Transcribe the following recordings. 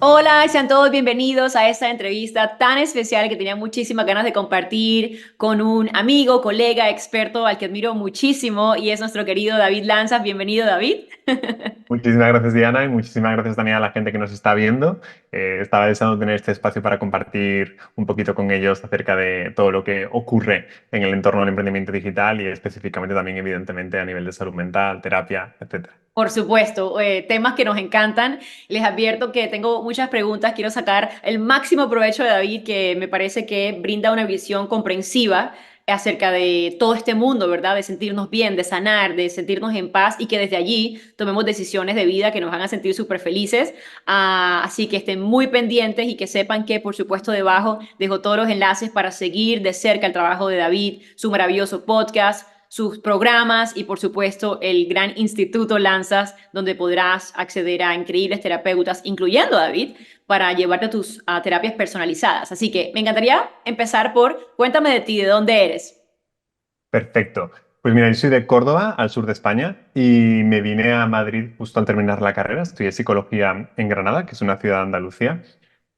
Hola, sean todos bienvenidos a esta entrevista tan especial que tenía muchísimas ganas de compartir con un amigo, colega, experto al que admiro muchísimo y es nuestro querido David Lanzas. Bienvenido, David. Muchísimas gracias, Diana, y muchísimas gracias también a la gente que nos está viendo. Estaba deseando tener este espacio para compartir un poquito con ellos acerca de todo lo que ocurre en el entorno del emprendimiento digital y específicamente también, evidentemente, a nivel de salud mental, terapia, etcétera. Por supuesto, temas que nos encantan. Les advierto que tengo muchas preguntas. Quiero sacar el máximo provecho de David, que me parece que brinda una visión comprensiva acerca de todo este mundo, ¿verdad? De sentirnos bien, de sanar, de sentirnos en paz y que desde allí tomemos decisiones de vida que nos hagan sentir súper felices. Así que estén muy pendientes y que sepan que, por supuesto, debajo dejo todos los enlaces para seguir de cerca el trabajo de David, su maravilloso podcast, sus programas y por supuesto el gran Instituto Lanzas, donde podrás acceder a increíbles terapeutas, incluyendo a David, para llevarte a tus terapias personalizadas. Así que me encantaría empezar por cuéntame de ti, ¿de dónde eres? Perfecto. Pues mira, yo soy de Córdoba, al sur de España, y me vine a Madrid justo al terminar la carrera. Estudié psicología en Granada, que es una ciudad de Andalucía.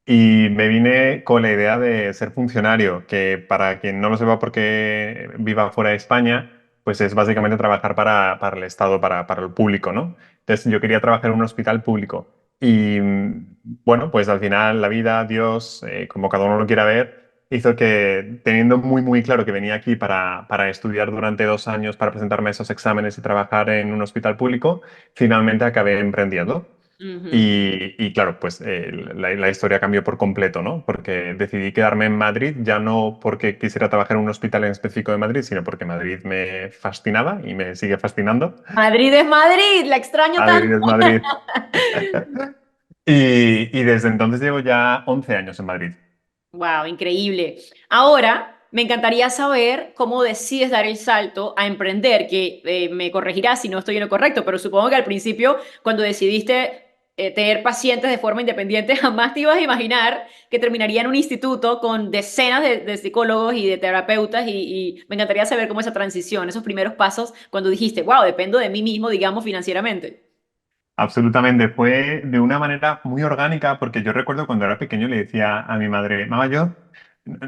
Y me vine con la idea de ser funcionario, que para quien no lo sepa porque viva fuera de España, pues es básicamente trabajar para el Estado, para el público, ¿no? Entonces yo quería trabajar en un hospital público. Y bueno, pues al final la vida, Dios, como cada uno lo quiera ver, hizo que teniendo muy claro que venía aquí para estudiar durante 2 años, para presentarme a esos exámenes y trabajar en un hospital público, finalmente acabé emprendiendo. Ujú. Y claro, pues la historia cambió por completo, ¿no? Porque decidí quedarme en Madrid, ya no porque quisiera trabajar en un hospital en específico de Madrid, sino porque Madrid me fascinaba y me sigue fascinando. Madrid es Madrid, la extraño tanto. Madrid es Madrid. Y desde entonces llevo ya 11 años en Madrid. Wow, increíble. Ahora, me encantaría saber cómo decides dar el salto a emprender, que me corregirás si no estoy en lo correcto, pero supongo que al principio, cuando decidiste tener pacientes de forma independiente, jamás te ibas a imaginar que terminaría en un instituto con decenas de psicólogos y de terapeutas y me encantaría saber cómo esa transición, esos primeros pasos, cuando dijiste, wow, dependo de mí mismo, digamos, financieramente. Absolutamente, fue de una manera muy orgánica porque yo recuerdo cuando era pequeño le decía a mi madre, mamá, yo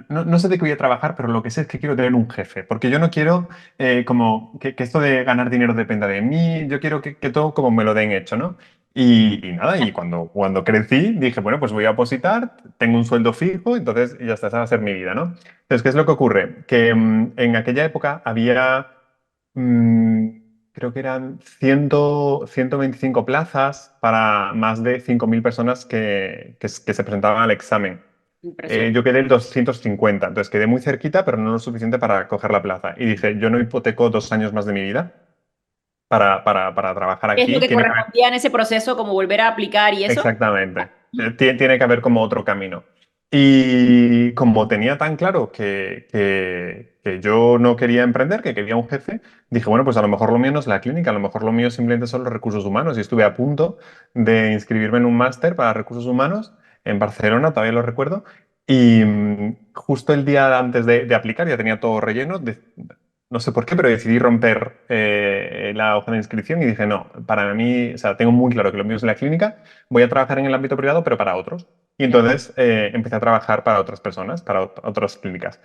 no sé de qué voy a trabajar, pero lo que sé es que quiero tener un jefe, porque yo no quiero como que esto de ganar dinero dependa de mí, yo quiero que todo como me lo den hecho, ¿no? Y nada, y cuando crecí dije, bueno, pues voy a opositar, tengo un sueldo fijo, entonces ya está, esa va a ser mi vida, ¿no? Entonces, ¿qué es lo que ocurre? Que en aquella época había mm, creo que eran 125 plazas para más de 5.000 personas que se presentaban al examen. Impresionante. Yo quedé el 250, entonces quedé muy cerquita, pero no lo suficiente para coger la plaza. Y dije, yo no hipoteco 2 años más de mi vida para trabajar ¿Qué es lo aquí. que Tiene que haber, correspondía en ese proceso, como volver a aplicar y eso? exactamente. Tiene que haber como otro camino. Y como tenía tan claro que yo no quería emprender, que quería un jefe, dije, bueno, pues a lo mejor lo mío no es la clínica, a lo mejor lo mío simplemente son los recursos humanos. Y estuve a punto de inscribirme en un máster para recursos humanos en Barcelona, todavía lo recuerdo. Y justo el día antes de aplicar, ya tenía todo relleno. No sé por qué, pero decidí romper la hoja de inscripción y dije, no, para mí, o sea, tengo muy claro que lo mío es la clínica, voy a trabajar en el ámbito privado, pero para otros. Y Ya. entonces empecé a trabajar para otras personas, para otras clínicas.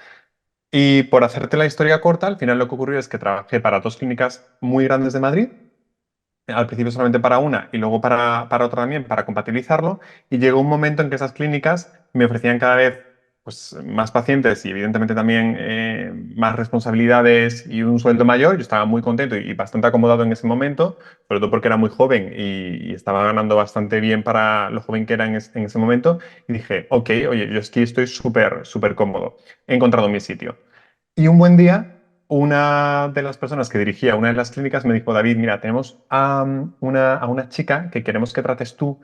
Y por hacerte la historia corta, al final lo que ocurrió es que trabajé para dos clínicas muy grandes de Madrid, al principio solamente para una y luego para otra también, para compatibilizarlo. Y llegó un momento en que esas clínicas me ofrecían cada vez pues, más pacientes y evidentemente también más responsabilidades y un sueldo mayor. Yo estaba muy contento y bastante acomodado en ese momento, sobre todo porque era muy joven y estaba ganando bastante bien para lo joven que era en ese momento. Y dije, ok, oye, yo aquí estoy súper cómodo. He encontrado mi sitio. Y un buen día, una de las personas que dirigía una de las clínicas me dijo, David, mira, tenemos a una chica que queremos que trates tú,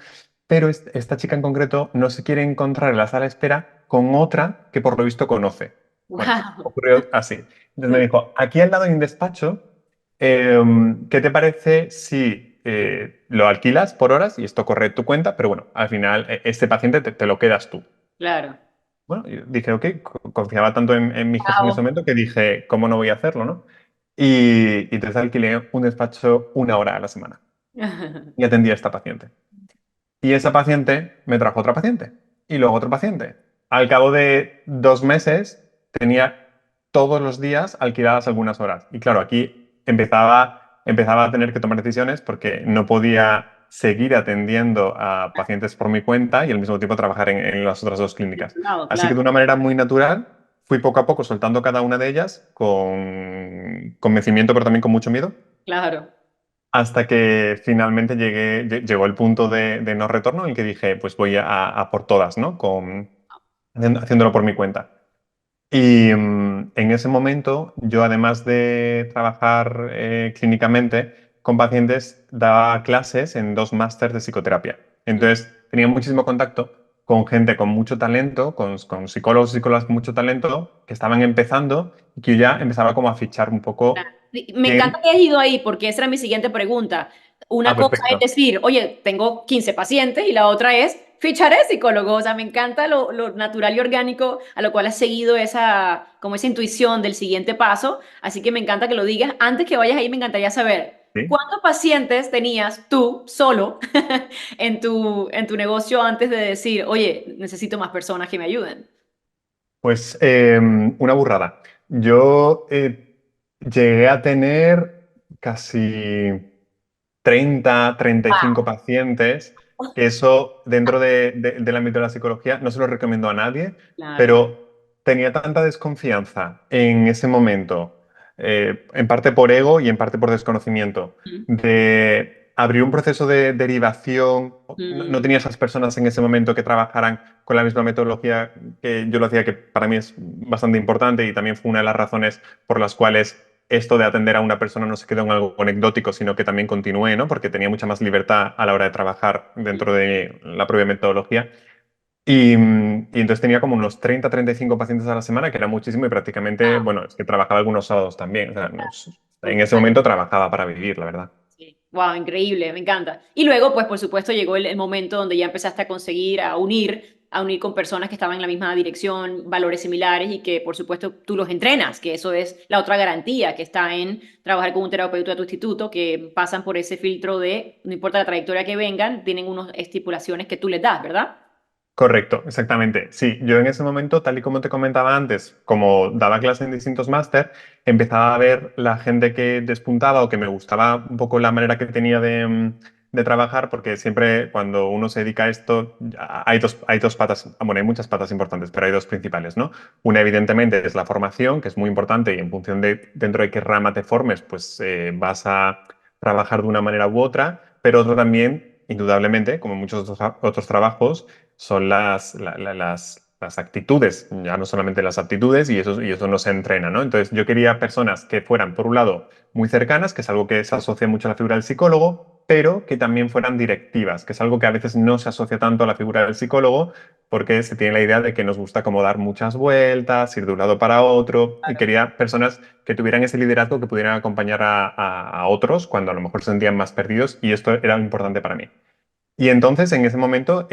pero esta chica en concreto no se quiere encontrar en la sala de espera con otra que por lo visto conoce. Bueno, Wow. ocurrió así. Entonces me dijo, aquí al lado hay un despacho, ¿qué te parece si lo alquilas por horas y esto corre tu cuenta? Pero bueno, al final este paciente te lo quedas tú. Claro. Bueno, yo dije, ok, confiaba tanto en mi jefe en ese Wow. momento que dije, ¿cómo no voy a hacerlo, no? Y entonces alquilé un despacho 1 hora a la semana y atendía a esta paciente. Y esa paciente me trajo otra paciente y luego otro paciente. Al cabo de 2 meses tenía todos los días alquiladas algunas horas. Y claro, aquí empezaba a tener que tomar decisiones porque no podía seguir atendiendo a pacientes por mi cuenta y al mismo tiempo trabajar en las otras dos clínicas. Claro, Así que claro, de una manera muy natural fui poco a poco soltando cada una de ellas con convencimiento, pero también con mucho miedo, claro. hasta que finalmente llegó el punto de no retorno en el que dije, pues voy a por todas, ¿no? Haciéndolo por mi cuenta. Y en ese momento, yo además de trabajar clínicamente con pacientes, daba clases en 2 másters de psicoterapia. Mm. Entonces, tenía muchísimo contacto con gente con mucho talento, con psicólogos y psicólogas con mucho talento, que estaban empezando y que yo ya empezaba como a fichar un poco Sí, me encanta quién. que hayas ido ahí porque esa era mi siguiente pregunta. Una Ah, cosa es perfecto. decir, oye, tengo 15 pacientes y la otra es ficharé psicólogo. O sea, me encanta lo natural y orgánico a lo cual has seguido esa, como esa intuición del siguiente paso. Así que me encanta que lo digas. Antes que vayas ahí, me encantaría saber, Sí. ¿cuántos pacientes tenías tú solo en tu negocio antes de decir, oye, necesito más personas que me ayuden? Pues una burrada. Yo llegué a tener casi 30, 35 pacientes, que eso dentro del ámbito de la psicología no se lo recomiendo a nadie, Claro. pero tenía tanta desconfianza en ese momento, en parte por ego y en parte por desconocimiento, Mm, de abrir un proceso de derivación. No mm, tenía esas personas en ese momento que trabajaran con la misma metodología que yo lo hacía, que para mí es bastante importante y también fue una de las razones por las cuales esto de atender a una persona no se quedó en algo anecdótico, sino que también continué, ¿no? Porque tenía mucha más libertad a la hora de trabajar dentro de la propia metodología. Y entonces tenía como unos 30, 35 pacientes a la semana, que era muchísimo y prácticamente, ah, bueno, es que trabajaba algunos sábados también. O sea, en ese brutal. momento trabajaba para vivir, la verdad. Sí. Wow, increíble, me encanta. Y luego, pues, por supuesto, llegó el momento donde ya empezaste a conseguir, a unir con personas que estaban en la misma dirección, valores similares y que, por supuesto, tú los entrenas, que eso es la otra garantía que está en trabajar con un terapeuta de tu instituto, que pasan por ese filtro de, no importa la trayectoria que vengan, tienen unas estipulaciones que tú les das, ¿verdad? Correcto, exactamente. Sí, yo en ese momento, tal y como te comentaba antes, como daba clases en distintos máster, empezaba a ver la gente que despuntaba o que me gustaba un poco la manera que tenía de trabajar, porque siempre cuando uno se dedica a esto, hay dos patas, bueno, hay muchas patas importantes, pero hay dos principales, ¿no? Una, evidentemente, es la formación, que es muy importante y en función de dentro de qué rama te formes, pues vas a trabajar de una manera u otra, pero otro también, indudablemente, como muchos otros trabajos, son las actitudes, ya no solamente las aptitudes, y eso no se entrena, ¿no? Entonces, yo quería personas que fueran, por un lado, muy cercanas, que es algo que se asocia mucho a la figura del psicólogo, pero que también fueran directivas, que es algo que a veces no se asocia tanto a la figura del psicólogo, porque se tiene la idea de que nos gusta como dar muchas vueltas, ir de un lado para otro, y quería personas que tuvieran ese liderazgo, que pudieran acompañar a otros cuando a lo mejor se sentían más perdidos, y esto era importante para mí. Y entonces, en ese momento,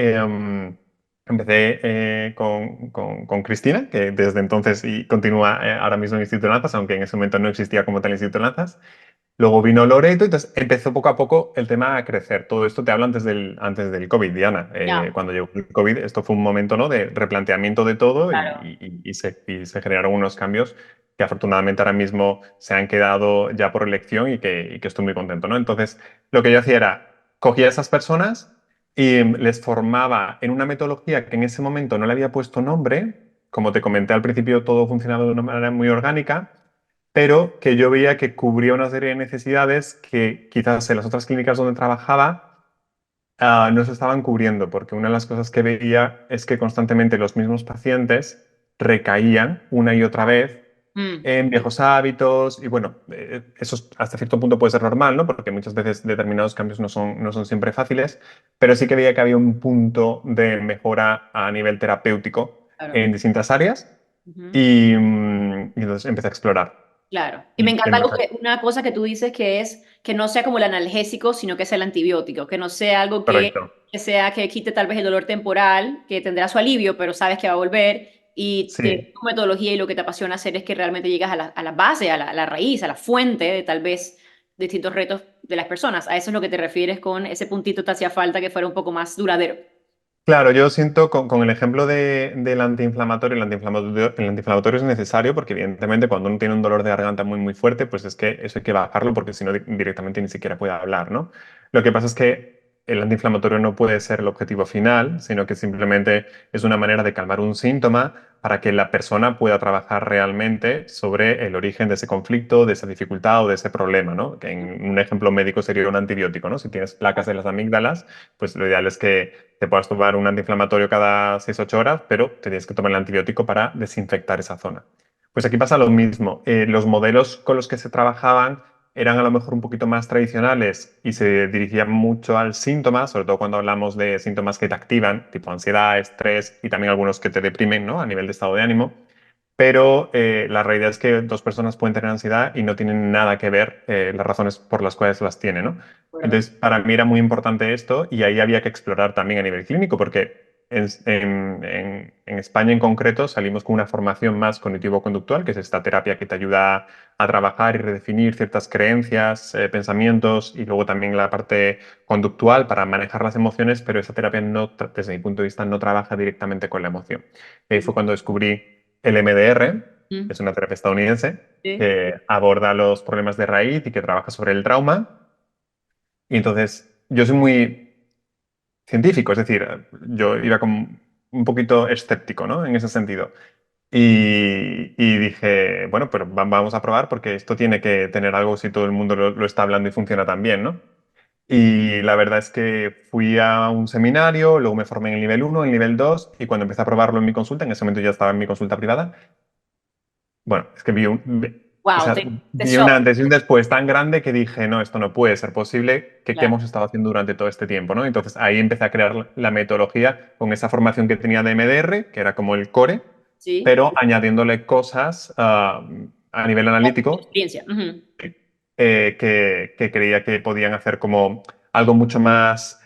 empecé con Cristina, que desde entonces y continúa ahora mismo en Instituto de Lanzas, aunque en ese momento no existía como tal Instituto de Lanzas. Luego vino Loreto, entonces empezó poco a poco el tema a crecer. Todo esto te hablo antes del COVID, Diana. Ya, Cuando llegó el COVID, esto fue un momento, ¿no?, de replanteamiento de todo claro. y se generaron unos cambios que afortunadamente ahora mismo se han quedado ya por elección y que estoy muy contento, ¿no? Entonces, lo que yo hacía era, cogía a esas personas y les formaba en una metodología que en ese momento no le había puesto nombre. Como te comenté al principio, todo funcionaba de una manera muy orgánica, pero que yo veía que cubría una serie de necesidades que quizás en las otras clínicas donde trabajaba no se estaban cubriendo, porque una de las cosas que veía es que constantemente los mismos pacientes recaían una y otra vez Mm, en viejos hábitos y bueno, eso hasta cierto punto puede ser normal, ¿no? Porque muchas veces determinados cambios no son siempre fáciles, pero sí que veía que había un punto de mejora a nivel terapéutico claro. en distintas áreas Ujú. y entonces empecé a explorar. Claro. Y me Y encanta una cosa que tú dices que es que no sea como el analgésico, sino que sea el antibiótico, que no sea algo que, Correcto. que sea que quite tal vez el dolor temporal, que tendrá su alivio, pero sabes que va a volver. Y Sí, tu metodología y lo que te apasiona hacer es que realmente llegas a la base, a la raíz, a la fuente de tal vez distintos retos de las personas. A eso es lo que te refieres con ese puntito te hacía falta que fuera un poco más duradero. Claro, yo siento con el ejemplo del antiinflamatorio, el antiinflamatorio es necesario porque evidentemente cuando uno tiene un dolor de garganta muy muy fuerte, pues es que eso hay que bajarlo porque si no directamente ni siquiera puede hablar, ¿no? Lo que pasa es que el antiinflamatorio no puede ser el objetivo final, sino que simplemente es una manera de calmar un síntoma para que la persona pueda trabajar realmente sobre el origen de ese conflicto, de esa dificultad o de ese problema, ¿no? Que en un ejemplo médico sería un antibiótico, ¿no? Si tienes placas de las amígdalas, pues lo ideal es que te puedas tomar un antiinflamatorio cada 6 u 8 horas, pero te tienes que tomar el antibiótico para desinfectar esa zona. Pues aquí pasa lo mismo. Los modelos con los que se trabajaban eran a lo mejor un poquito más tradicionales y se dirigían mucho al síntoma, sobre todo cuando hablamos de síntomas que te activan, tipo ansiedad, estrés y también algunos que te deprimen, ¿no? A nivel de estado de ánimo. Pero la realidad es que dos personas pueden tener ansiedad y no tienen nada que ver las razones por las cuales las tienen, ¿no? ¿Verdad? Entonces, para mí era muy importante esto y ahí había que explorar también a nivel clínico, porque en España en concreto salimos con una formación más cognitivo-conductual, que es esta terapia que te ayuda a trabajar y redefinir ciertas creencias, pensamientos y luego también la parte conductual para manejar las emociones, pero esa terapia no, desde mi punto de vista no trabaja directamente con la emoción. Y ahí fue cuando descubrí el MDR, Mm, es una terapia estadounidense sí. que aborda los problemas de raíz y que trabaja sobre el trauma. Y entonces yo soy muy científico, es decir, yo iba como un poquito escéptico, ¿no? En ese sentido. Y dije, bueno, pero vamos a probar porque esto tiene que tener algo si todo el mundo lo está hablando y funciona tan bien, ¿no? Y la verdad es que fui a un seminario, luego me formé en el nivel 1, en el nivel 2 y cuando empecé a probarlo en mi consulta, en ese momento ya estaba en mi consulta privada, bueno, es que o Wow, sea, te vi un shock. antes y un después tan grande que dije, no, esto no puede ser posible, que qué Claro, hemos estado haciendo durante todo este tiempo, ¿no? Entonces ahí empecé a crear la metodología con esa formación que tenía de MDR, que era como el core, sí. pero añadiéndole cosas a nivel analítico Experiencia. Ujú. que creía que podían hacer como algo mucho más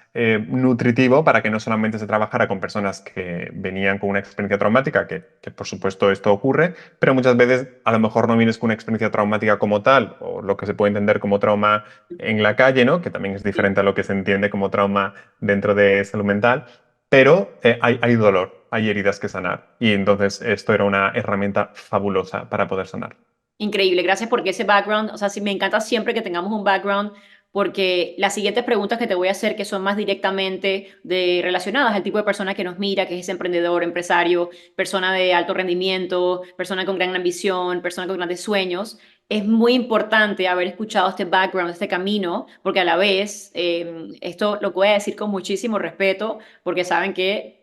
nutritivo para que no solamente se trabajara con personas que venían con una experiencia traumática, que por supuesto esto ocurre, pero muchas veces a lo mejor no vienes con una experiencia traumática como tal, o lo que se puede entender como trauma en la calle, ¿no? Que también es Sí. diferente a lo que se entiende como trauma dentro de salud mental, pero hay dolor, hay heridas que sanar, y entonces esto era una herramienta fabulosa para poder sanar. Increíble, gracias porque ese background, o sea, sí me encanta siempre que tengamos un background, porque las siguientes preguntas que te voy a hacer, que son más directamente relacionadas al tipo de persona que nos mira, que es ese emprendedor, empresario, persona de alto rendimiento, persona con gran ambición, persona con grandes sueños, es muy importante haber escuchado este background, este camino, porque a la vez, esto lo voy a decir con muchísimo respeto, porque saben que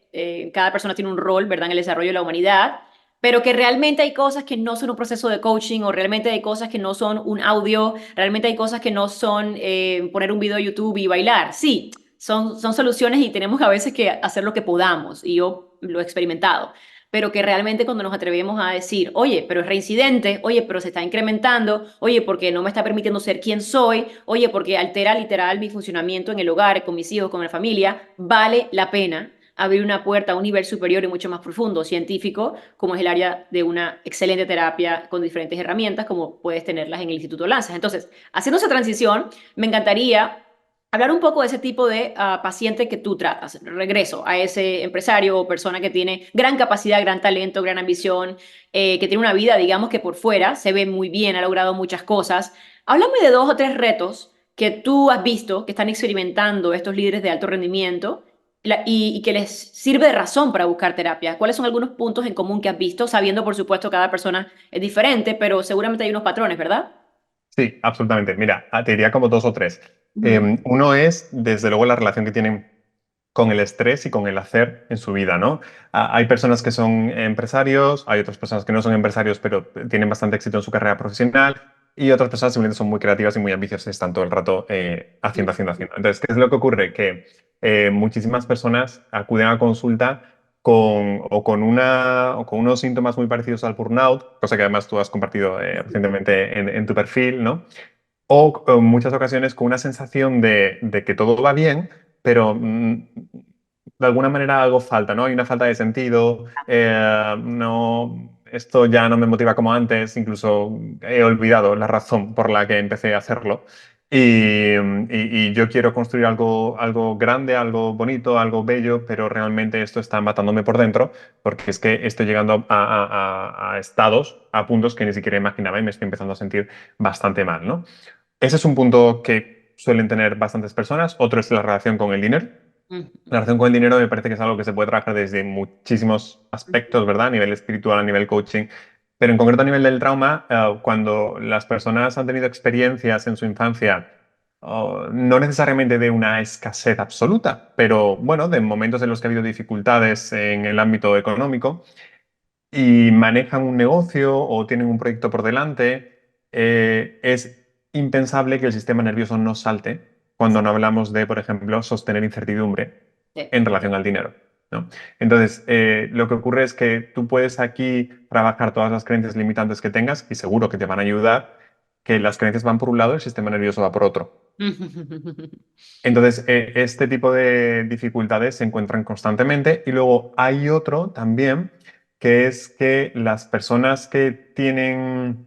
cada persona tiene un rol, ¿verdad?, en el desarrollo de la humanidad, pero que realmente hay cosas que no son un proceso de coaching o realmente hay cosas que no son un audio, realmente hay cosas que no son poner un video de YouTube y bailar. Sí, son soluciones y tenemos a veces que hacer lo que podamos y yo lo he experimentado, pero que realmente cuando nos atrevemos a decir, oye, pero es reincidente, oye, pero se está incrementando, oye, porque no me está permitiendo ser quien soy, oye, porque altera literal mi funcionamiento en el hogar, con mis hijos, con la familia, vale la pena abrir una puerta a un nivel superior y mucho más profundo, científico, como es el área de una excelente terapia con diferentes herramientas, como puedes tenerlas en el Instituto Lanzas. Entonces, haciendo esa transición, me encantaría hablar un poco de ese tipo de paciente que tú tratas. Regreso a ese empresario o persona que tiene gran capacidad, gran talento, gran ambición, que tiene una vida, digamos que por fuera se ve muy bien, ha logrado muchas cosas. Háblame de 2 o 3 retos que tú has visto que están experimentando estos líderes de alto rendimiento y que les sirve de razón para buscar terapia. ¿Cuáles son algunos puntos en común que has visto? Sabiendo, por supuesto, cada persona es diferente, pero seguramente hay unos patrones, ¿verdad? Sí, absolutamente. Mira, te diría como dos o tres. Ujú. Uno es, desde luego, la relación que tienen con el estrés y con el hacer en su vida, ¿no? Hay personas que son empresarios, hay otras personas que no son empresarios, pero tienen bastante éxito en su carrera profesional, y otras personas simplemente son muy creativas y muy ambiciosas y están todo el rato haciendo. Entonces, ¿qué es lo que ocurre? Que muchísimas personas acuden a consulta o con unos síntomas muy parecidos al burnout, cosa que además tú has compartido recientemente en tu perfil, ¿no? O en muchas ocasiones con una sensación de que todo va bien, pero de alguna manera algo falta, ¿no? Hay una falta de sentido, no, esto ya no me motiva como antes, incluso he olvidado la razón por la que empecé a hacerlo. y yo quiero construir algo grande, algo bonito, algo bello, pero realmente esto está matándome por dentro porque es que estoy llegando a estados, a puntos que ni siquiera imaginaba y me estoy empezando a sentir bastante mal, ¿no? Ese es un punto que suelen tener bastantes personas. Otro es la relación con el dinero. Ujú, La relación con el dinero me parece que es algo que se puede trabajar desde muchísimos aspectos, ¿verdad? A nivel espiritual, a nivel coaching. Pero en concreto a nivel del trauma, cuando las personas han tenido experiencias en su infancia, no necesariamente de una escasez absoluta, pero bueno, de momentos en los que ha habido dificultades en el ámbito económico, y manejan un negocio o tienen un proyecto por delante, es impensable que el sistema nervioso no salte cuando no hablamos de, por ejemplo, sostener incertidumbre sí, en relación al dinero, ¿no? Entonces, lo que ocurre es que tú puedes aquí trabajar todas las creencias limitantes que tengas y seguro que te van a ayudar, que las creencias van por un lado y el sistema nervioso va por otro. Entonces, este tipo de dificultades se encuentran constantemente y luego hay otro también, que es que las personas que tienen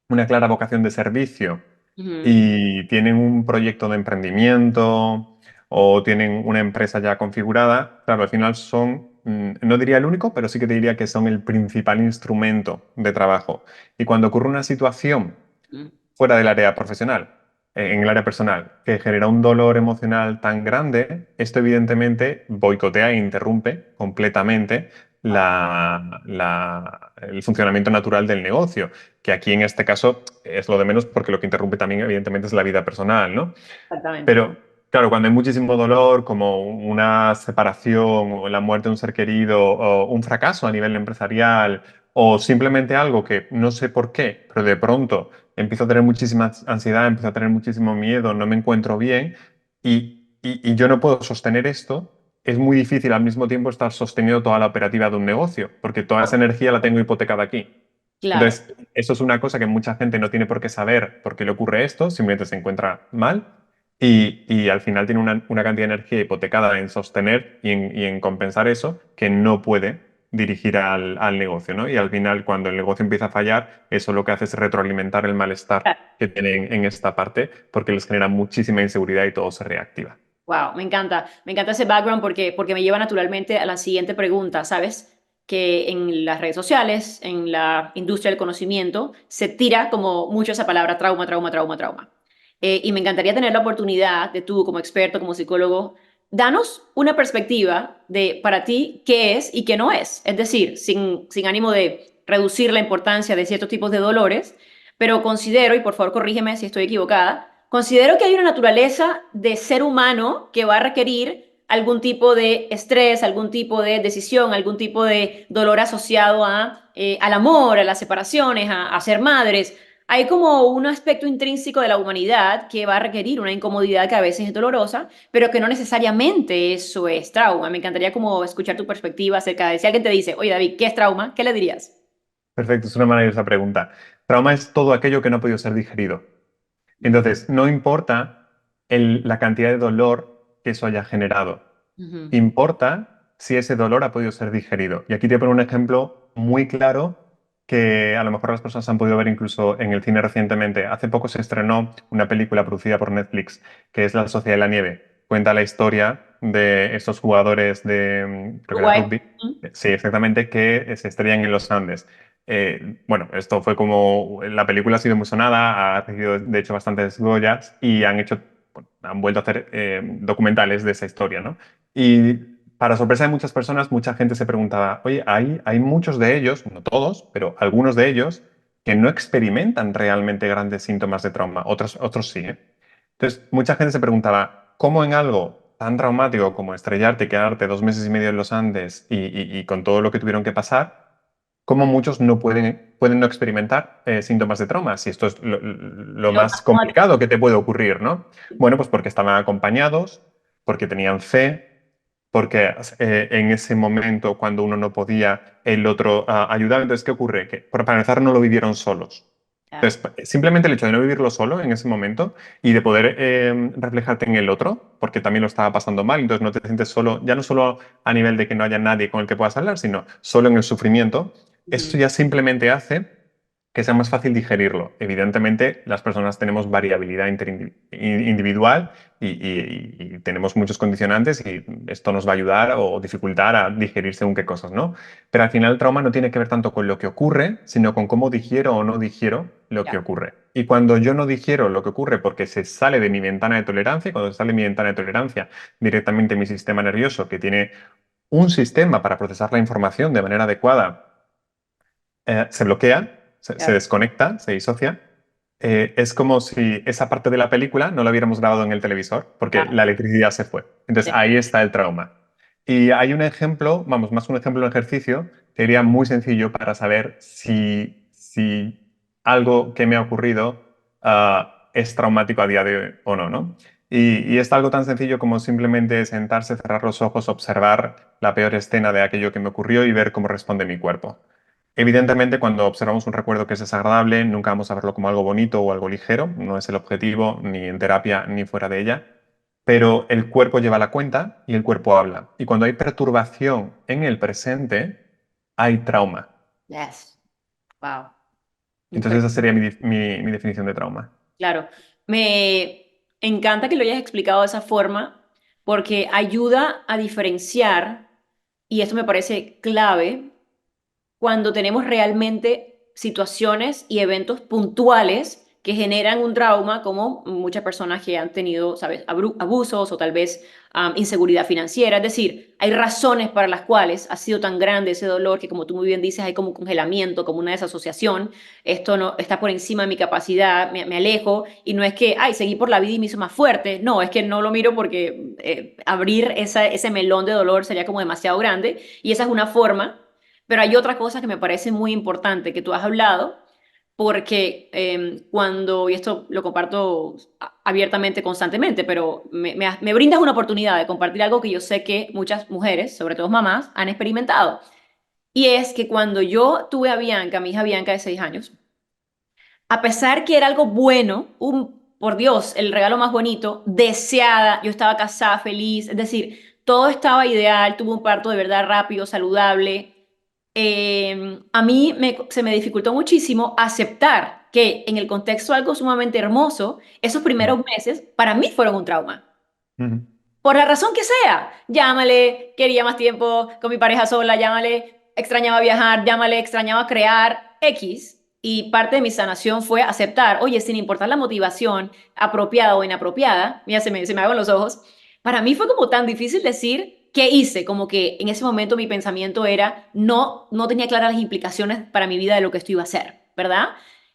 una clara vocación de servicio Ujú, y tienen un proyecto de emprendimiento o tienen una empresa ya configurada, claro, al final son, no diría el único, pero sí que te diría que son el principal instrumento de trabajo. Y cuando ocurre una situación ujú. fuera del área profesional, en el área personal, que genera un dolor emocional tan grande, esto evidentemente boicotea e interrumpe completamente el funcionamiento natural del negocio, que aquí en este caso es lo de menos porque lo que interrumpe también evidentemente es la vida personal, ¿no? Exactamente. Pero claro, cuando hay muchísimo dolor, como una separación o la muerte de un ser querido o un fracaso a nivel empresarial o simplemente algo que no sé por qué, pero de pronto empiezo a tener muchísima ansiedad, empiezo a tener muchísimo miedo, no me encuentro bien y yo no puedo sostener esto, es muy difícil al mismo tiempo estar sosteniendo toda la operativa de un negocio, porque toda esa energía la tengo hipotecada aquí. Claro. Entonces, eso es una cosa que mucha gente no tiene por qué saber por qué le ocurre esto, simplemente se encuentra mal y al final tiene una cantidad de energía hipotecada en sostener y en compensar eso que no puede dirigir al negocio, ¿no? Y al final, cuando el negocio empieza a fallar, eso lo que hace es retroalimentar el malestar que tienen en esta parte porque les genera muchísima inseguridad y todo se reactiva. Wow, me encanta ese background porque me lleva naturalmente a la siguiente pregunta, ¿sabes? Que en las redes sociales, en la industria del conocimiento, se tira como mucho esa palabra trauma, trauma, trauma, trauma. Y me encantaría tener la oportunidad de tú, como experto, como psicólogo, danos una perspectiva de para ti qué es y qué no es. Es decir, sin ánimo de reducir la importancia de ciertos tipos de dolores, pero considero, y por favor corrígeme si estoy equivocada, considero que hay una naturaleza de ser humano que va a requerir algún tipo de estrés, algún tipo de decisión, algún tipo de dolor asociado al amor, a las separaciones, a ser madres. Hay como un aspecto intrínseco de la humanidad que va a requerir una incomodidad que a veces es dolorosa, pero que no necesariamente eso es trauma. Me encantaría como escuchar tu perspectiva acerca de si alguien te dice, oye David, ¿qué es trauma? ¿Qué le dirías? Perfecto, es una maravillosa pregunta. Trauma es todo aquello que no ha podido ser digerido. Entonces, no importa la cantidad de dolor que eso haya generado. Ujú. Importa si ese dolor ha podido ser digerido. Y aquí te pongo un ejemplo muy claro que a lo mejor las personas han podido ver incluso en el cine recientemente. Hace poco se estrenó una película producida por Netflix que es La Sociedad de la Nieve. Cuenta la historia de estos jugadores de, creo que era Uruguay. rugby, Ujú. sí, exactamente, que se estrellan en los Andes. Bueno, esto fue como, la película ha sido muy sonada, ha recibido de hecho bastantes Goyas y han hecho, bueno, han vuelto a hacer documentales de esa historia, ¿no? Y para sorpresa de muchas personas, mucha gente se preguntaba, oye, hay muchos de ellos, no todos, pero algunos de ellos, que no experimentan realmente grandes síntomas de trauma, otros sí, ¿eh? Entonces, mucha gente se preguntaba, ¿cómo en algo tan traumático como estrellarte, quedarte 2 meses y medio en los Andes y con todo lo que tuvieron que pasar, cómo muchos no pueden no experimentar síntomas de trauma, si esto es lo Lo más complicado que te puede ocurrir, ¿no? Bueno, pues porque estaban acompañados, porque tenían fe, porque en ese momento, cuando uno no podía, el otro ayudaba. Entonces, ¿qué ocurre? Que para empezar no lo vivieron solos. Claro. Entonces, simplemente el hecho de no vivirlo solo en ese momento y de poder reflejarte en el otro, porque también lo estaba pasando mal, entonces no te sientes solo, ya no solo a nivel de que no haya nadie con el que puedas hablar, sino solo en el sufrimiento, Ujú. eso ya simplemente hace que sea más fácil digerirlo. Evidentemente, las personas tenemos variabilidad individual y tenemos muchos condicionantes y esto nos va a ayudar o dificultar a digerir según qué cosas, ¿no? Pero al final el trauma no tiene que ver tanto con lo que ocurre, sino con cómo digiero o no digiero lo que Ya, ocurre. Y cuando yo no digiero lo que ocurre porque se sale de mi ventana de tolerancia, y cuando se sale de mi ventana de tolerancia directamente mi sistema nervioso, que tiene un sistema para procesar la información de manera adecuada, se bloquea, se claro, desconecta, se disocia. Es como si esa parte de la película no la hubiéramos grabado en el televisor, porque claro, la electricidad se fue. Entonces sí, ahí está el trauma. Y hay un ejemplo, vamos, más un ejemplo de ejercicio, que sería muy sencillo para saber si algo que me ha ocurrido es traumático a día de hoy o no, ¿no? Y es algo tan sencillo como simplemente sentarse, cerrar los ojos, observar la peor escena de aquello que me ocurrió y ver cómo responde mi cuerpo. Evidentemente, cuando observamos un recuerdo que es desagradable, nunca vamos a verlo como algo bonito o algo ligero, no es el objetivo, ni en terapia ni fuera de ella, pero el cuerpo lleva la cuenta y el cuerpo habla. Y cuando hay perturbación en el presente, hay trauma. yes, wow, Entonces, esa increíble. sería mi definición de trauma. Claro, me encanta que lo hayas explicado de esa forma porque ayuda a diferenciar, y esto me parece clave, cuando tenemos realmente situaciones y eventos puntuales que generan un trauma, como muchas personas que han tenido, ¿sabes?, abusos o tal vez inseguridad financiera. Es decir, hay razones para las cuales ha sido tan grande ese dolor que, como tú muy bien dices, hay como un congelamiento, como una desasociación. Esto no está por encima de mi capacidad, me alejo, y no es que, ay, seguí por la vida y me hizo más fuerte. No, es que no lo miro porque abrir ese melón de dolor sería como demasiado grande, y esa es una forma. Pero hay otra cosa que me parece muy importante que tú has hablado, porque cuando, y esto lo comparto abiertamente, constantemente, pero me brindas una oportunidad de compartir algo que yo sé que muchas mujeres, sobre todo mamás, han experimentado. Y es que cuando yo tuve a Bianca, mi hija Bianca de 6 años, a pesar que era algo bueno, por Dios, el regalo más bonito, deseada, yo estaba casada, feliz, es decir, todo estaba ideal, tuve un parto de verdad rápido, saludable. A mí se me dificultó muchísimo aceptar que en el contexto de algo sumamente hermoso, esos Mm. primeros meses para mí fueron un trauma. Ujú. Por la razón que sea, llámale, quería más tiempo con mi pareja sola, llámale, extrañaba viajar, llámale, extrañaba crear X. Y parte de mi sanación fue aceptar, oye, sin importar la motivación apropiada o inapropiada, mira, se me agon los ojos, para mí fue como tan difícil decir qué hice, como que en ese momento mi pensamiento era, no tenía claras las implicaciones para mi vida de lo que esto iba a hacer, ¿verdad?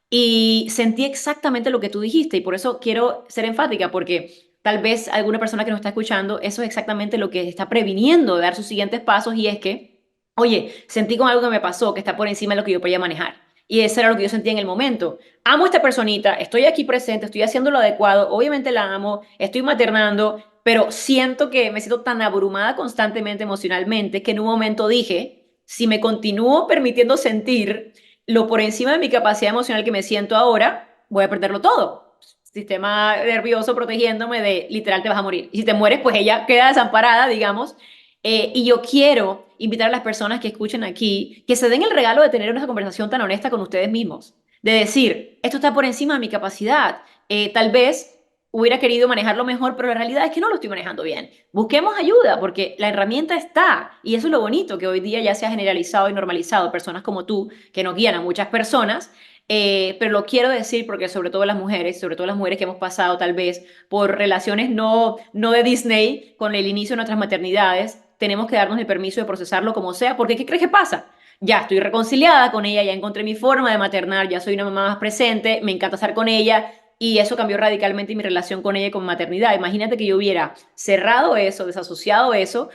Y sentí exactamente lo que tú dijiste y por eso quiero ser enfática, porque tal vez alguna persona que nos está escuchando, eso es exactamente lo que está previniendo de dar sus siguientes pasos, y es que, oye, sentí con algo que me pasó que está por encima de lo que yo podía manejar. Y eso era lo que yo sentía en el momento. Amo a esta personita, estoy aquí presente, estoy haciendo lo adecuado, obviamente la amo, estoy maternando, pero siento que me siento tan abrumada constantemente emocionalmente que en un momento dije, si me continúo permitiendo sentir lo por encima de mi capacidad emocional que me siento ahora, voy a perderlo todo. Sistema nervioso protegiéndome de literal te vas a morir. Y si te mueres, pues ella queda desamparada, digamos. Y yo quiero invitar a las personas que escuchen aquí que se den el regalo de tener una conversación tan honesta con ustedes mismos. De decir, esto está por encima de mi capacidad. Tal vez hubiera querido manejarlo mejor, pero la realidad es que no lo estoy manejando bien. Busquemos ayuda porque la herramienta está. Y eso es lo bonito, que hoy día ya se ha generalizado y normalizado. Personas como tú que nos guían a muchas personas, pero lo quiero decir porque sobre todo las mujeres que hemos pasado tal vez por relaciones no de Disney con el inicio de nuestras maternidades, tenemos que darnos el permiso de procesarlo como sea, porque ¿qué crees que pasa? Ya estoy reconciliada con ella, ya encontré mi forma de maternar, ya soy una mamá más presente, me encanta estar con ella, y eso cambió radicalmente mi relación con ella y con maternidad. Imagínate que yo hubiera cerrado eso, desasociado eso,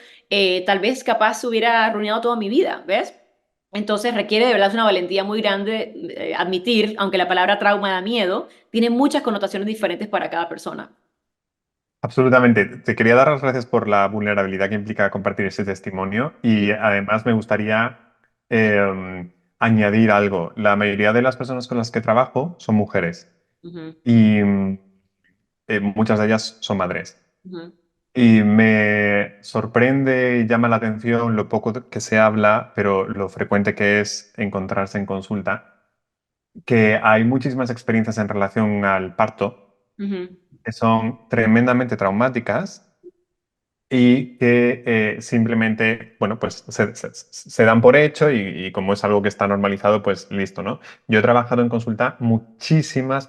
tal vez capaz hubiera arruinado toda mi vida, ¿ves? Entonces requiere de verdad una valentía muy grande admitir, aunque la palabra trauma da miedo, tiene muchas connotaciones diferentes para cada persona. Absolutamente. Te quería dar las gracias por la vulnerabilidad que implica compartir ese testimonio y además me gustaría añadir algo. La mayoría de las personas con las que trabajo son mujeres Ujú, y muchas de ellas son madres. ujú, Y me sorprende y llama la atención lo poco que se habla, pero lo frecuente que es encontrarse en consulta. que hay muchísimas experiencias en relación al parto Ujú. que son tremendamente traumáticas y que simplemente, bueno, pues se dan por hecho y como es algo que está normalizado, pues listo, ¿no? Yo he trabajado en consulta muchísimas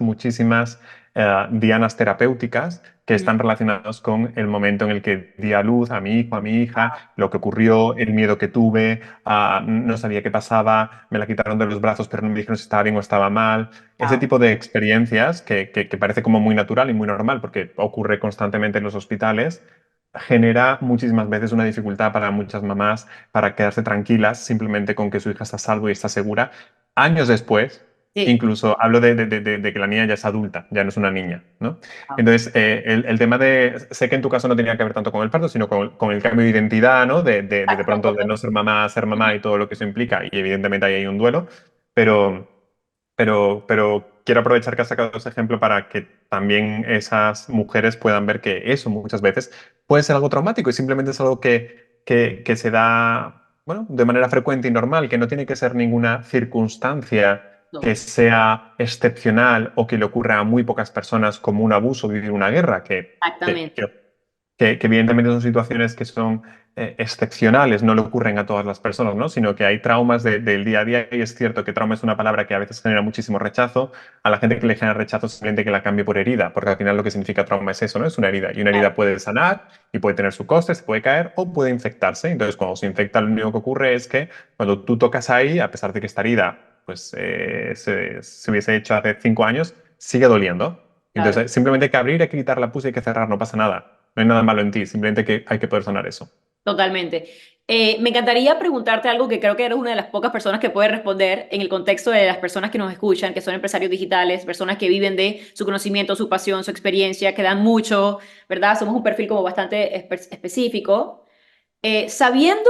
dianas terapéuticas que Ujú. están relacionadas con el momento en el que di a luz a mi hijo, a mi hija, lo que ocurrió, el miedo que tuve, no sabía qué pasaba, me la quitaron de los brazos, pero no me dijeron si estaba bien o estaba mal. Ese Wow. tipo de experiencias que parece como muy natural y muy normal porque ocurre constantemente en los hospitales genera muchísimas veces una dificultad para muchas mamás para quedarse tranquilas simplemente con que su hija está a salvo y está segura. Años después, Sí. incluso hablo de que la niña ya es adulta, ya no es una niña, ¿no? Wow. Entonces, el tema de, sé que en tu caso no tenía que ver tanto con el parto, sino con el cambio de identidad, ¿no? De pronto de no ser mamá y todo lo que eso implica, y evidentemente ahí hay un duelo, pero... pero quiero aprovechar que has sacado ese ejemplo para que también esas mujeres puedan ver que eso muchas veces puede ser algo traumático y simplemente es algo que se da, bueno, de manera frecuente y normal, que no tiene que ser ninguna circunstancia No, que sea excepcional o que le ocurra a muy pocas personas como un abuso, vivir una guerra, exactamente. que evidentemente son situaciones que son excepcionales, no le ocurren a todas las personas, ¿no? Sino que hay traumas del día a día y es cierto que trauma es una palabra que a veces genera muchísimo rechazo. A la gente que le genera rechazo simplemente que la cambie por herida, porque al final lo que significa trauma es eso, ¿no? Es una herida y una herida puede sanar y puede tener su coste, se puede caer o puede infectarse. Entonces, cuando se infecta, lo único que ocurre es que cuando tú tocas ahí, a pesar de que esta herida pues, se hubiese hecho hace 5 años, sigue doliendo. Claro. Entonces, simplemente hay que abrir, hay que quitar la pus y hay que cerrar, no pasa nada. No hay nada malo en ti, simplemente que hay que poder sanar eso. Totalmente. Me encantaría preguntarte algo que creo que eres una de las pocas personas que puede responder en el contexto de las personas que nos escuchan, que son empresarios digitales, personas que viven de su conocimiento, su pasión, su experiencia, que dan mucho, ¿verdad? Somos un perfil como bastante específico. Sabiendo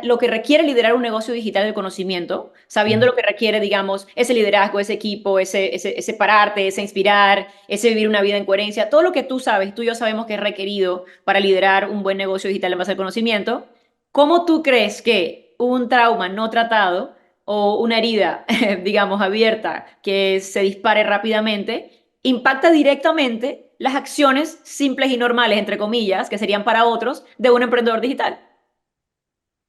lo que requiere liderar un negocio digital del conocimiento, sabiendo Ujú. lo que requiere, digamos, ese liderazgo, ese equipo, ese pararte, ese inspirar, ese vivir una vida en coherencia, todo lo que tú sabes, tú y yo sabemos que es requerido para liderar un buen negocio digital en base al conocimiento, ¿cómo tú crees que un trauma no tratado o una herida, digamos, abierta que se dispare rápidamente impacta directamente las acciones simples y normales, entre comillas, que serían para otros, de un emprendedor digital?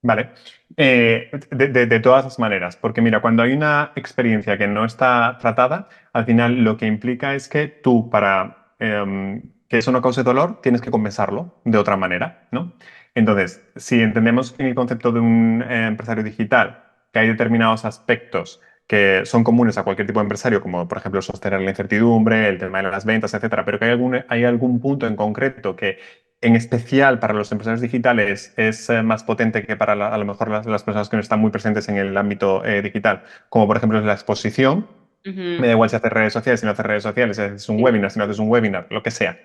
Vale. De todas las maneras, porque mira, cuando hay una experiencia que no está tratada, al final lo que implica es que tú, para que eso no cause dolor, tienes que compensarlo de otra manera, ¿no? Entonces, si entendemos en el concepto de un empresario digital que hay determinados aspectos que son comunes a cualquier tipo de empresario, como por ejemplo sostener la incertidumbre, el tema de las ventas, etcétera, pero que hay algún punto en concreto que en especial para los empresarios digitales es más potente que para a lo mejor las personas que no están muy presentes en el ámbito digital, como por ejemplo es la exposición. Me Ujú. da igual si haces redes sociales, si no haces redes sociales, si haces un Sí, webinar, si no haces un webinar, lo que sea.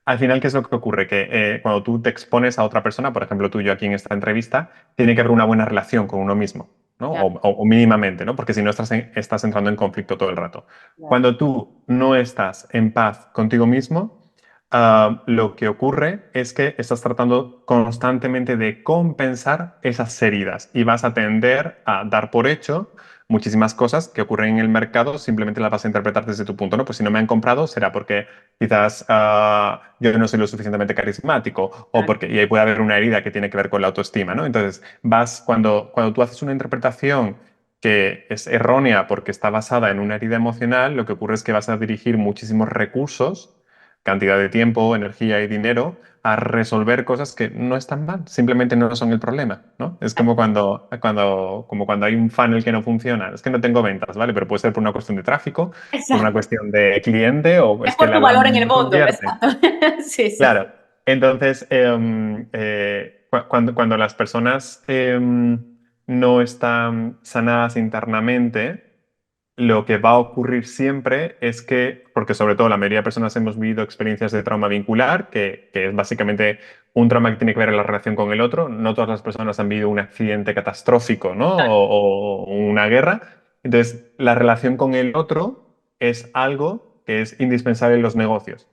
Al final, ¿qué es lo que ocurre? Que cuando tú te expones a otra persona, por ejemplo tú y yo aquí en esta entrevista, tiene que haber una buena relación con uno mismo, ¿no? claro, O mínimamente, ¿no? Porque si no estás entrando en conflicto todo el rato. claro. Cuando tú no estás en paz contigo mismo, lo que ocurre es que estás tratando constantemente de compensar esas heridas y vas a tender a dar por hecho muchísimas cosas que ocurren en el mercado, simplemente las vas a interpretar desde tu punto, ¿no? Pues si no me han comprado será porque quizás yo no soy lo suficientemente carismático o porque, y ahí puede haber una herida que tiene que ver con la autoestima, ¿no? Entonces, cuando tú haces una interpretación que es errónea porque está basada en una herida emocional, lo que ocurre es que vas a dirigir muchísimos recursos, cantidad de tiempo, energía y dinero a resolver cosas que no están mal, simplemente no son el problema, ¿no? Es como como cuando hay un funnel que no funciona, es que no tengo ventas, ¿vale? Pero puede ser por una cuestión de tráfico, por una Exacto. cuestión de cliente o Es es que por tu la valor en landing el no mundo, convierte. exacto. Sí, sí. Claro. Entonces, cuando las personas no están sanadas internamente, lo que va a ocurrir siempre es que, porque sobre todo la mayoría de personas hemos vivido experiencias de trauma vincular, que es básicamente un trauma que tiene que ver en la relación con el otro. No todas las personas han vivido un accidente catastrófico, ¿no? O una guerra. Entonces, la relación con el otro es algo que es indispensable en los negocios.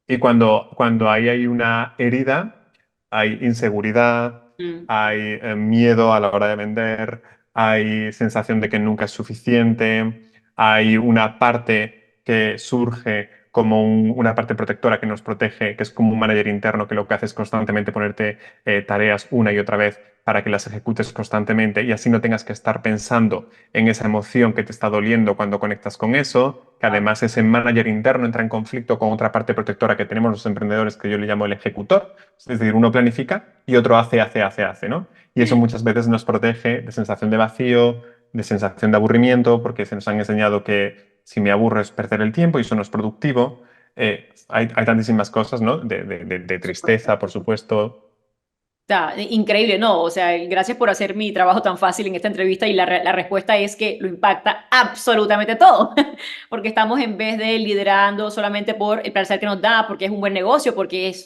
Y cuando ahí hay una herida, hay inseguridad, Mm. hay miedo a la hora de vender, hay sensación de que nunca es suficiente, hay una parte que surge como una parte protectora que nos protege, que es como un manager interno que lo que hace es constantemente ponerte tareas una y otra vez para que las ejecutes constantemente y así no tengas que estar pensando en esa emoción que te está doliendo cuando conectas con eso, que Wow. además ese manager interno entra en conflicto con otra parte protectora que tenemos los emprendedores, que yo le llamo el ejecutor, es decir, uno planifica y otro hace, ¿no? Y eso muchas veces nos protege de sensación de vacío, de sensación de aburrimiento, porque se nos han enseñado que si me aburro es perder el tiempo y eso no es productivo. Hay tantísimas cosas, ¿no? De tristeza, por supuesto. Está increíble, no, o sea, gracias por hacer mi trabajo tan fácil en esta entrevista y la respuesta es que lo impacta absolutamente todo, porque estamos en vez de liderando solamente por el placer que nos da, porque es un buen negocio, porque es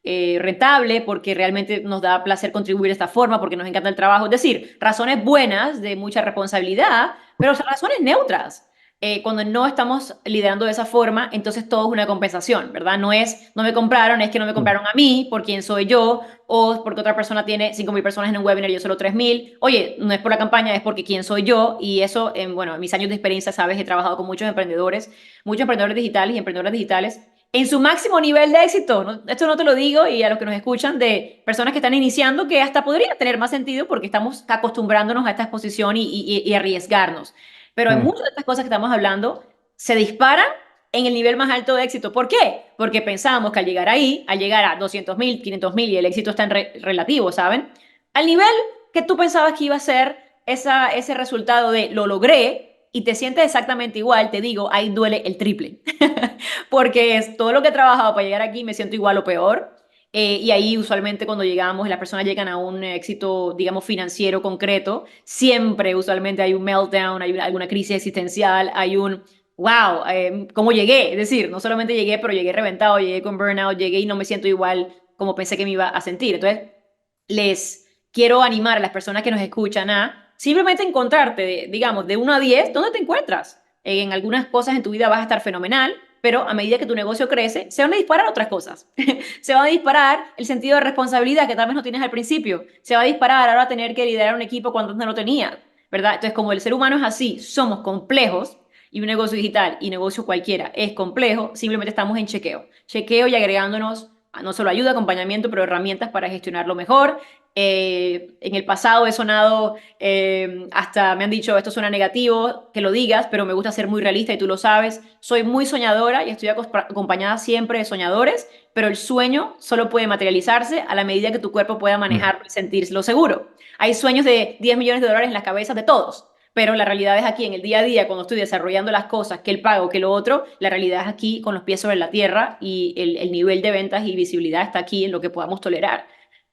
rentable, porque realmente nos da placer contribuir de esta forma, porque nos encanta el trabajo, es decir, razones buenas de mucha responsabilidad, pero son razones neutras. Cuando no estamos liderando de esa forma, entonces todo es una compensación, ¿verdad? No es, no me compraron, es que no me Mm. compraron a mí, por quién soy yo, o porque otra persona tiene 5.000 personas en un webinar y yo solo 3.000. Oye, no es por la campaña, es porque quién soy yo. Y eso, bueno, en mis años de experiencia, sabes, he trabajado con muchos emprendedores digitales y emprendedoras digitales en su máximo nivel de éxito. ¿No? Esto no te lo digo y a los que nos escuchan de personas que están iniciando, que hasta podría tener más sentido porque estamos acostumbrándonos a esta exposición y arriesgarnos. Pero en Mm. muchas de estas cosas que estamos hablando se disparan en el nivel más alto de éxito. ¿Por qué? Porque pensábamos que al llegar ahí, al llegar a 200.000, 500.000, y el éxito está en relativo, ¿saben? Al nivel que tú pensabas que iba a ser ese resultado de lo logré y te sientes exactamente igual, te digo, ahí duele el triple. Porque es todo lo que he trabajado para llegar aquí, me siento igual o peor. Y ahí usualmente cuando llegamos, las personas llegan a un éxito, digamos, financiero concreto, siempre usualmente hay un meltdown, hay alguna crisis existencial, hay un, wow, ¿cómo llegué? Es decir, no solamente llegué, pero llegué reventado, llegué con burnout, llegué y no me siento igual como pensé que me iba a sentir. Entonces, les quiero animar a las personas que nos escuchan a simplemente encontrarte, digamos, de 1 a 10, ¿dónde te encuentras? En algunas cosas en tu vida vas a estar fenomenal, pero a medida que tu negocio crece, se van a disparar otras cosas. Se va a disparar el sentido de responsabilidad que tal vez no tienes al principio. Se va a disparar ahora tener que liderar un equipo cuando antes no lo tenías, ¿verdad? Entonces, como el ser humano es así, somos complejos, y un negocio digital y negocio cualquiera es complejo, simplemente estamos en chequeo. Chequeo y agregándonos no solo ayuda, acompañamiento, pero herramientas para gestionarlo mejor. En el pasado he sonado, hasta me han dicho, esto suena negativo, que lo digas, pero me gusta ser muy realista y tú lo sabes. Soy muy soñadora y estoy acompañada siempre de soñadores, pero el sueño solo puede materializarse a la medida que tu cuerpo pueda Mm. manejarlo y sentirlo seguro. Hay sueños de 10 millones de dólares en las cabezas de todos, pero la realidad es aquí en el día a día, cuando estoy desarrollando las cosas, que el pago, que lo otro, la realidad es aquí con los pies sobre la tierra y el nivel de ventas y visibilidad está aquí en lo que podamos tolerar.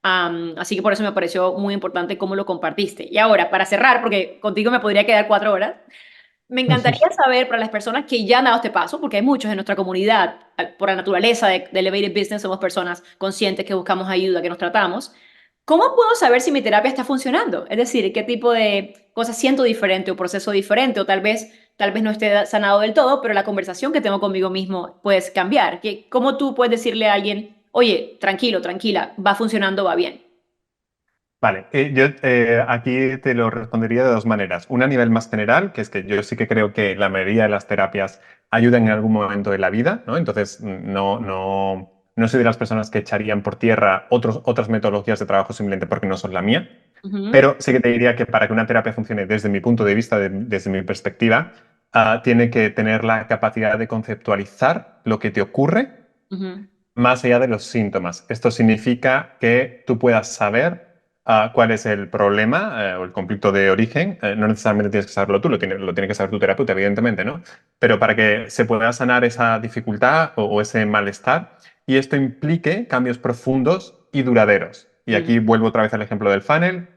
Así que por eso me pareció muy importante cómo lo compartiste. Y ahora, para cerrar, porque contigo me podría quedar 4 horas, me encantaría saber para las personas que ya han dado este paso, porque hay muchos en nuestra comunidad, por la naturaleza de Elevated Business, somos personas conscientes que buscamos ayuda, que nos tratamos. ¿Cómo puedo saber si mi terapia está funcionando? Es decir, qué tipo de cosas siento diferente o proceso diferente, o tal vez no esté sanado del todo, pero la conversación que tengo conmigo mismo puede cambiar. ¿Cómo tú puedes decirle a alguien, oye, tranquilo, tranquila, va funcionando, va bien? Vale, yo aquí te lo respondería de dos maneras. Una a nivel más general, que es que yo sí que creo que la mayoría de las terapias ayudan en algún momento de la vida, ¿no? Entonces, no soy de las personas que echarían por tierra otras metodologías de trabajo simplemente porque no son la mía. Ujú, Pero sí que te diría que para que una terapia funcione desde mi punto de vista, desde mi perspectiva, tiene que tener la capacidad de conceptualizar lo que te ocurre ujú, más allá de los síntomas. Esto significa que tú puedas saber cuál es el problema o el conflicto de origen. No necesariamente tienes que saberlo tú, lo tiene que saber tu terapeuta, evidentemente, ¿no? Pero para que se pueda sanar esa dificultad o ese malestar y esto implique cambios profundos y duraderos. Y mm, aquí vuelvo otra vez al ejemplo del funnel.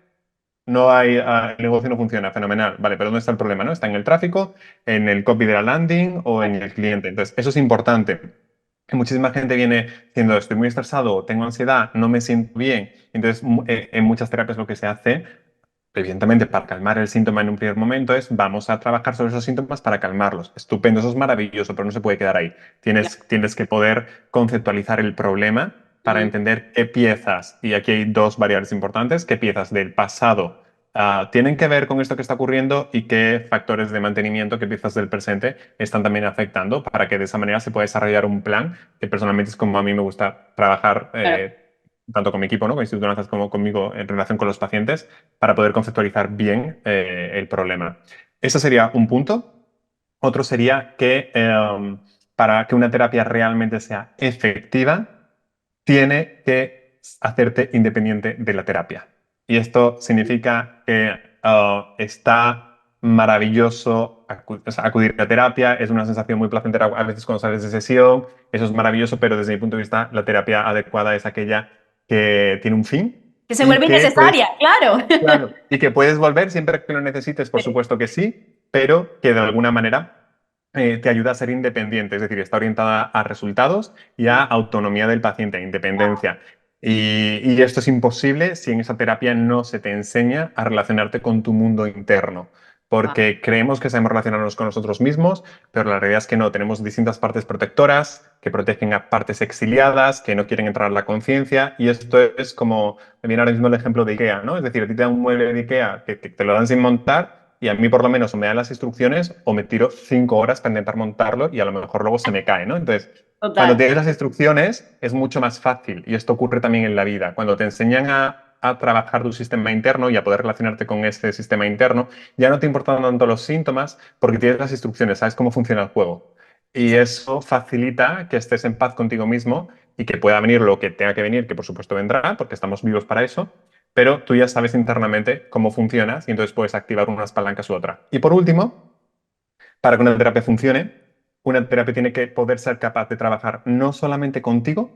No hay, el negocio no funciona, fenomenal. Vale, pero ¿dónde está el problema, no? ¿Está en el tráfico, en el copy de la landing o en el cliente? Entonces, eso es importante. Que muchísima gente viene diciendo, estoy muy estresado, tengo ansiedad, no me siento bien. Entonces, en muchas terapias lo que se hace, evidentemente, para calmar el síntoma en un primer momento es, vamos a trabajar sobre esos síntomas para calmarlos. Estupendo, eso es maravilloso, pero no se puede quedar ahí. ya, Tienes que poder conceptualizar el problema para mm, entender qué piezas, y aquí hay dos variables importantes, qué piezas del pasado tienen que ver con esto que está ocurriendo y qué factores de mantenimiento, qué piezas del presente están también afectando para que de esa manera se pueda desarrollar un plan que personalmente es como a mí me gusta trabajar Claro. tanto con mi equipo, ¿no? Con Instituto Nazas como conmigo en relación con los pacientes para poder conceptualizar bien el problema. Ese sería un punto. Otro sería que para que una terapia realmente sea efectiva, tiene que hacerte independiente de la terapia. Y esto significa que está maravilloso o sea, acudir a terapia, es una sensación muy placentera a veces cuando sales de sesión, eso es maravilloso, pero desde mi punto de vista la terapia adecuada es aquella que tiene un fin Que se y vuelve que puedes, innecesaria, claro. claro, y que puedes volver siempre que lo necesites, por supuesto que sí, pero que de alguna manera te ayuda a ser independiente, es decir, está orientada a resultados y a autonomía del paciente, a independencia. Y esto es imposible si en esa terapia no se te enseña a relacionarte con tu mundo interno, Wow. porque creemos que sabemos relacionarnos con nosotros mismos, pero la realidad es que no, tenemos distintas partes protectoras que protegen a partes exiliadas, que no quieren entrar a la conciencia, y esto es como, me viene ahora mismo el ejemplo de IKEA, ¿no? Es decir, a ti te dan un mueble de IKEA que te lo dan sin montar, y a mí por lo menos o me dan las instrucciones o me tiro 5 horas para intentar montarlo y a lo mejor luego se me cae, ¿no? Entonces, cuando Total. tienes las instrucciones es mucho más fácil y esto ocurre también en la vida. Cuando te enseñan a trabajar tu sistema interno y a poder relacionarte con este sistema interno, ya no te importan tanto los síntomas porque tienes las instrucciones, sabes cómo funciona el juego. Y Exacto. eso facilita que estés en paz contigo mismo y que pueda venir lo que tenga que venir, que por supuesto vendrá, porque estamos vivos para eso, pero tú ya sabes internamente cómo funcionas y entonces puedes activar unas palancas u otra. Y por último, para que una terapia funcione, una terapia tiene que poder ser capaz de trabajar no solamente contigo,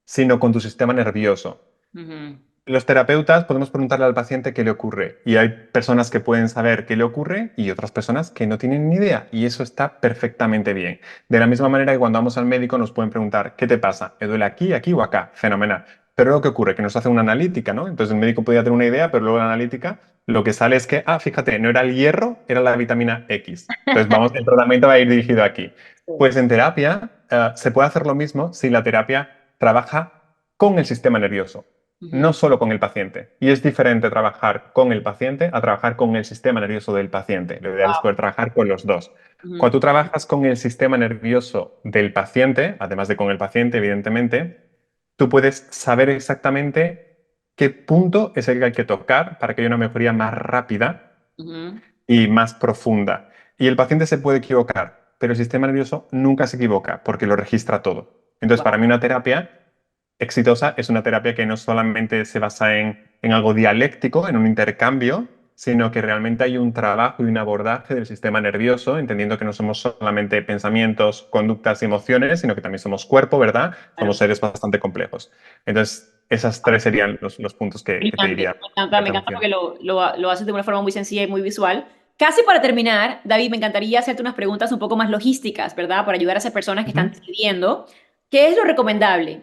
sino con tu sistema nervioso. Ujú. Los terapeutas podemos preguntarle al paciente qué le ocurre y hay personas que pueden saber qué le ocurre y otras personas que no tienen ni idea y eso está perfectamente bien. De la misma manera que cuando vamos al médico nos pueden preguntar, ¿qué te pasa? ¿Me duele aquí, aquí o acá? Fenomenal. Pero lo que ocurre, que nos hace una analítica, ¿no? Entonces el médico podría tener una idea, pero luego la analítica lo que sale es que, fíjate, no era el hierro, era la vitamina X. Entonces vamos, el tratamiento va a ir dirigido aquí. Sí. Pues en terapia se puede hacer lo mismo si la terapia trabaja con el sistema nervioso no Ujú. solo con el paciente. Y es diferente trabajar con el paciente a trabajar con el sistema nervioso del paciente. Lo ideal es Wow. poder trabajar con los dos. Ujú. Cuando tú trabajas con el sistema nervioso del paciente, además de con el paciente, evidentemente, tú puedes saber exactamente qué punto es el que hay que tocar para que haya una mejoría más rápida Ujú. y más profunda. Y el paciente se puede equivocar, pero el sistema nervioso nunca se equivoca porque lo registra todo. Entonces, para Wow. mí una terapia exitosa es una terapia que no solamente se basa en algo dialéctico, en un intercambio, sino que realmente hay un trabajo y un abordaje del sistema nervioso, entendiendo que no somos solamente pensamientos, conductas y emociones, sino que también somos cuerpo, ¿verdad? Somos Claro. seres bastante complejos. Entonces, esas tres serían los puntos que te Brillante. diría. Me Que encanta funciona. porque lo haces de una forma muy sencilla y muy visual. Casi para terminar, David, me encantaría hacerte unas preguntas un poco más logísticas, ¿verdad? Para ayudar a esas personas que están Ujú. decidiendo. ¿Qué es lo recomendable?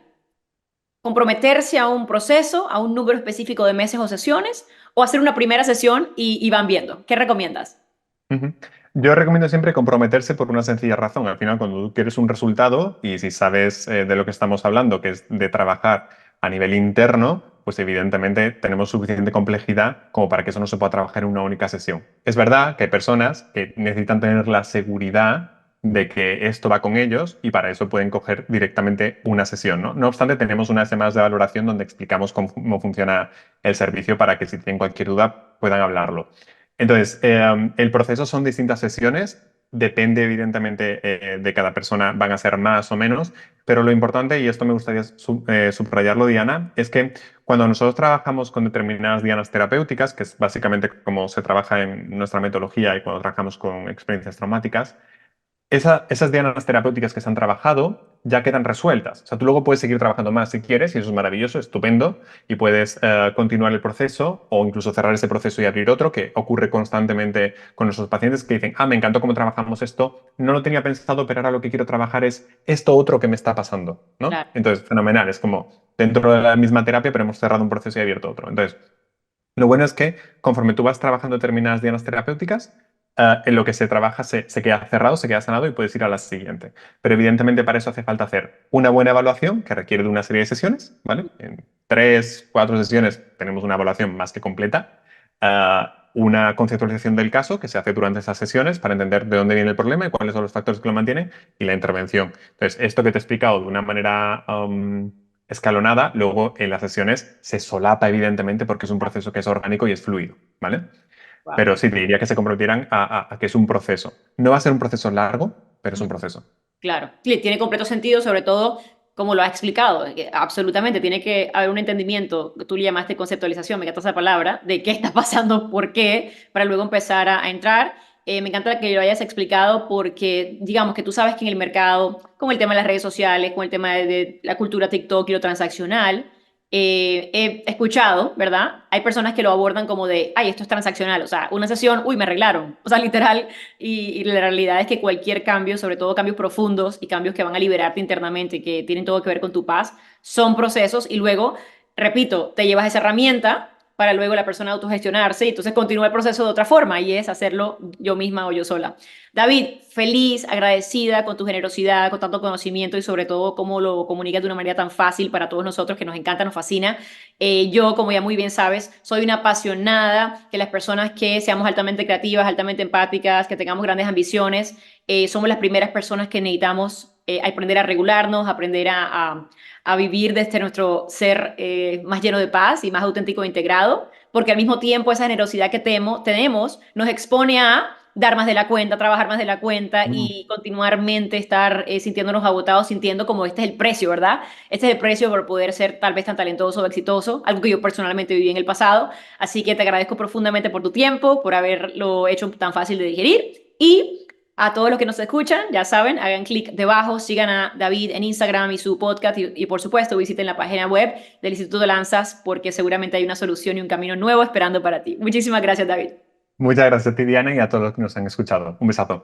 ¿Comprometerse a un proceso, a un número específico de meses o sesiones? ¿O hacer una primera sesión y van viendo? ¿Qué recomiendas? Ujú. Yo recomiendo siempre comprometerse por una sencilla razón. Al final, cuando tú quieres un resultado y si sabes de lo que estamos hablando, que es de trabajar a nivel interno, pues evidentemente tenemos suficiente complejidad como para que eso no se pueda trabajar en una única sesión. Es verdad que hay personas que necesitan tener la seguridad de que esto va con ellos y para eso pueden coger directamente una sesión, ¿no? No obstante, tenemos unas semanas de valoración donde explicamos cómo funciona el servicio para que si tienen cualquier duda puedan hablarlo. Entonces, el proceso son distintas sesiones, depende evidentemente de cada persona, van a ser más o menos, pero lo importante, y esto me gustaría subrayarlo, Diana, es que cuando nosotros trabajamos con determinadas dianas terapéuticas, que es básicamente como se trabaja en nuestra metodología y cuando trabajamos con experiencias traumáticas, esas dianas terapéuticas que se han trabajado ya quedan resueltas. O sea, tú luego puedes seguir trabajando más si quieres, y eso es maravilloso, estupendo, y puedes continuar el proceso o incluso cerrar ese proceso y abrir otro, que ocurre constantemente con nuestros pacientes que dicen, me encantó cómo trabajamos esto, no lo tenía pensado, pero ahora lo que quiero trabajar es esto otro que me está pasando, ¿no? Claro. Entonces, fenomenal, es como dentro de la misma terapia, pero hemos cerrado un proceso y abierto otro. Entonces, lo bueno es que conforme tú vas trabajando determinadas dianas terapéuticas, en lo que se trabaja se queda cerrado, se queda sanado y puedes ir a la siguiente. Pero evidentemente para eso hace falta hacer una buena evaluación que requiere de una serie de sesiones, ¿vale? En 3, 4 sesiones tenemos una evaluación más que completa. una conceptualización del caso que se hace durante esas sesiones para entender de dónde viene el problema y cuáles son los factores que lo mantienen y la intervención. Entonces, esto que te he explicado de una manera escalonada, luego en las sesiones se solapa evidentemente porque es un proceso que es orgánico y es fluido, ¿vale? Wow. Pero sí, te diría que se comprometieran a que es un proceso. No va a ser un proceso largo, pero es un proceso. Claro, sí, tiene completo sentido, sobre todo como lo has explicado, que absolutamente tiene que haber un entendimiento, tú le llamaste conceptualización, me encanta esa palabra, de qué está pasando, por qué, para luego empezar a entrar. Me encanta que lo hayas explicado porque, digamos, que tú sabes que en el mercado, con el tema de las redes sociales, con el tema de la cultura TikTok y lo transaccional, he escuchado, ¿verdad? Hay personas que lo abordan como de, ay, esto es transaccional, o sea, una sesión, uy, me arreglaron, o sea, literal, y la realidad es que cualquier cambio, sobre todo cambios profundos y cambios que van a liberarte internamente y que tienen todo que ver con tu paz, son procesos y luego, repito, te llevas esa herramienta para luego la persona autogestionarse y entonces continúa el proceso de otra forma y es hacerlo yo misma o yo sola. David, feliz, agradecida con tu generosidad, con tanto conocimiento y sobre todo cómo lo comunicas de una manera tan fácil para todos nosotros que nos encanta, nos fascina. Yo, como ya muy bien sabes, soy una apasionada que las personas que seamos altamente creativas, altamente empáticas, que tengamos grandes ambiciones, somos las primeras personas que necesitamos aprender a regularnos, aprender a vivir desde nuestro ser más lleno de paz y más auténtico e integrado, porque al mismo tiempo esa generosidad que tenemos nos expone a dar más de la cuenta, trabajar más de la cuenta Mm. y continuamente estar sintiéndonos agotados, sintiendo como este es el precio, ¿verdad? Este es el precio por poder ser tal vez tan talentoso o exitoso, algo que yo personalmente viví en el pasado. Así que te agradezco profundamente por tu tiempo, por haberlo hecho tan fácil de digerir y a todos los que nos escuchan, ya saben, hagan clic debajo, sigan a David en Instagram y su podcast y por supuesto visiten la página web del Instituto de Lanzas porque seguramente hay una solución y un camino nuevo esperando para ti. Muchísimas gracias, David. Muchas gracias a ti, Diana, y a todos los que nos han escuchado. Un besazo.